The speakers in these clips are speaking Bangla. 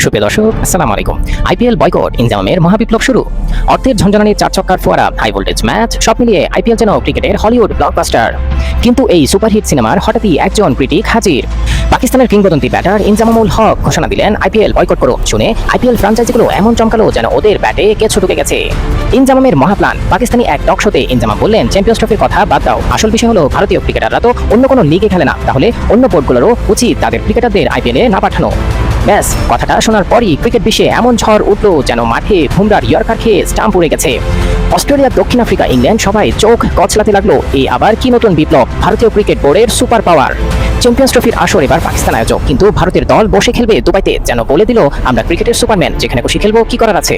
সুপ্রিয় দর্শক, আসসালামু আলাইকুম। আইপিএল বয়কট, ইনজামামের মহাবিপ্লব শুরু। অর্থের ঝঞ্ঝানির চার ছক্কার ফোয়ারা, হাই ভোল্টেজ ম্যাচ, সব মিলিয়ে আইপিএল যেন ক্রিকেটের হলিউড ব্লকবাস্টার। কিন্তু এই সুপারহিট সিনেমার হঠাৎই একজন ক্রিটিক হাজির। পাকিস্তানের কিংবদন্তি ব্যাটার ইনজামামুল হক ঘোষণা দিলেন আইপিএল বয়কট করো। শুনে আইপিএল ফ্র্যাঞ্চাইজিগুলো এমন চমকালো যেন ওদের ব্যাটে কেঁচো ঢুকে গেছে। ইনজামামের মহাপ্লান। পাকিস্তানি এক টক শোতে ইনজামাম বললেন, চ্যাম্পিয়ন্স ট্রফির কথা বাদ দাও, আসল বিষয় হলো ভারতীয় ক্রিকেটাররা তো অন্য কোনো লিগে খেলে না, তাহলে অন্য বোর্ডগুলোরও উচিত তাদের ক্রিকেটারদের আইপিএলে না পাঠানো। ব্যাস, কথাটা শোনার পরই ক্রিকেট বিশ্বে এমন ঝড় উঠলো যেন মাঠে বুমরার ইয়র্কার খেয়ে স্টাম্প উড়ে গেছে। অস্ট্রেলিয়া, দক্ষিণ আফ্রিকা, ইংল্যান্ড সবাই চোখ কচলাতে লাগলো, এই আবার কি নতুন বিপ্লব? ভারতীয় ক্রিকেট বোর্ডের সুপার পাওয়ার। চ্যাম্পিয়ন্স ট্রফির আসর এবার পাকিস্তান আয়োজক, কিন্তু ভারতের দল বসে খেলবে দুবাইতে, যেন বলে দিল আমরা ক্রিকেটের সুপারম্যান, যেখানে খুশি খেলবো, কি করার আছে।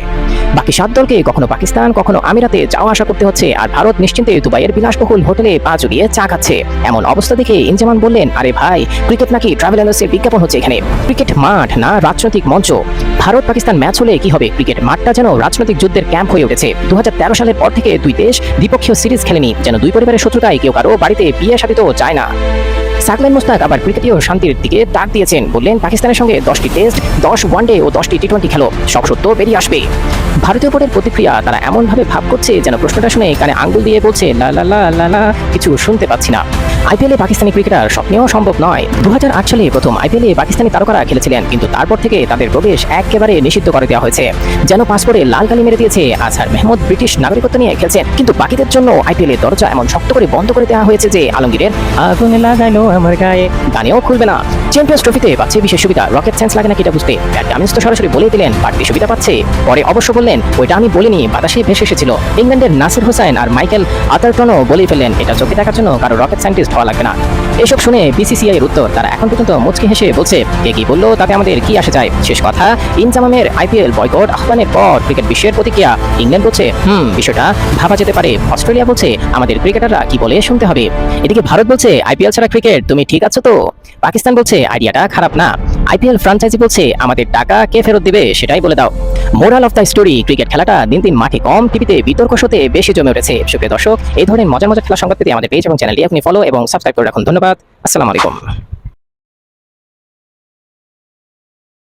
বাকি 7 দলকে কখনো পাকিস্তান কখনো আমিরাতে যাওয়া আসা করতে হচ্ছে, আর ভারত নিশ্চিন্তে দুবাইয়ের বিলাসবহুল হোটেলে পা জড়িয়ে চা খাচ্ছে। এমন অবস্থা দেখে ইনজামান বললেন, আরে ভাই, ক্রিকেট নাকি ট্রাভেল এজেন্সির বিজ্ঞাপন হচ্ছে এখানে? ক্রিকেট মাঠ না রাজনৈতিক মঞ্চ। ভারত পাকিস্তান ম্যাচ হলে কি হবে, ক্রিকেট মাঠটা যেন রাজনৈতিক যুদ্ধের ক্যাম্প হয়ে উঠেছে। 2013 সালের পর থেকে দুই দেশ দ্বিপক্ষীয় সিরিজ খেলেনি, যেন দুই পরিবারের শত্রুতায় কেউ কারো বাড়িতে বিয়ে শাদিত চায় না। সাকলাইন মুস্তাক আবার ক্রিকেটীয় শান্তির দিকে ডাক দিয়েছেন, বললেন পাকিস্তানের সঙ্গে 10টি টেস্ট, 10 ওয়ানডে ও 10টি টি20 খেলো, সব সত্য বেরিয়ে আসবে। ভারতীয় বোর্ডের প্রতিক্রিয়া, তারা এমনভাবে ভাব করছে যেন প্রশ্নটা শুনে কানে আঙ্গুল দিয়ে বলছে লা লা লা লা লা, কিছু শুনতে পাচ্ছি না। আইপিএলে পাকিস্তানি ক্রিকেটার স্বপ্নেও সম্ভব নয়। 2008 সালে প্রথম আইপিএলে পাকিস্তানি তারকারা খেলেছিলেন, কিন্তু তারপর থেকে তাদের প্রবেশ একেবারে নিষিদ্ধ করে দেওয়া হয়েছে, যেন পাসপোর্টে লাল কালি মেরে দিয়েছে। আজহার মেহমুদ ব্রিটিশ নাগরিকত্ব নিয়ে খেলছেন, কিন্তু বাকিদের জন্য আইপিএলের দরজা এমন শক্ত করে বন্ধ করে দেওয়া হয়েছে যে আলমগীরের আগুনে লাগাইলো আমার গায়ে গানেও খুলবে না। চ্যাম্পিয়ন্স ট্রফিতে পাচ্ছে বিশেষ সুবিধা, রকেট সায়েন্স লাগে না কিটা বুঝতে। প্যাট কামিন্স তো সরাসরি বলেই দিলেন বাড়তি সুবিধা পাচ্ছে, পরে অবশ্য বললেন ওইটা আমি বলিনি, বাতাসে ভেসে এসেছিল। ইংল্যান্ডের নাসির হোসেন আর মাইকেল আতারটনও বলেই ফেললেন এটা চোখে দেখার জন্য কারো রকেট সায়েন্টিস্ট হওয়া লাগবে না। এসব শুনে বিসিসিআই এর উত্তর, তারা এখন পর্যন্ত মুচকি হেসে বলছে কে কি বললো তাতে আমাদের কি আসে যায়। শেষ কথা, ইনজামামের আইপিএল বয়কট আহ্বানের পর ক্রিকেট বিশ্বের প্রতিক্রিয়া। ইংল্যান্ড বলছে বিষয়টা ভাবা যেতে পারে। অস্ট্রেলিয়া বলছে আমাদের ক্রিকেটাররা কি বলে শুনতে হবে। এদিকে ভারত বলছে আইপিএল ছাড়া ক্রিকেট, তুমি ঠিক আছো তো? পাকিস্তান বলছে আইডিয়াটা খারাপ না। আইপিএল ফ্র্যাঞ্চাইজি বলছে আমাদের টাকা কে ফেরত দিবে সেটাই বলে দাও। Moral of the story, cricket খেলাটা দিন দিন মাঠে কম, টিভিতে বিতর্ক শোতে বেশি জমে উঠেছে। সুপ্রিয় দর্শক, এই ধরনের মজার মজার খেলা সংবাদ পেতে আমাদের পেজ এবং চ্যানেলটি আপনি ফলো এবং সাবস্ক্রাইব করে রাখুন। ধন্যবাদ। আসসালামু আলাইকুম।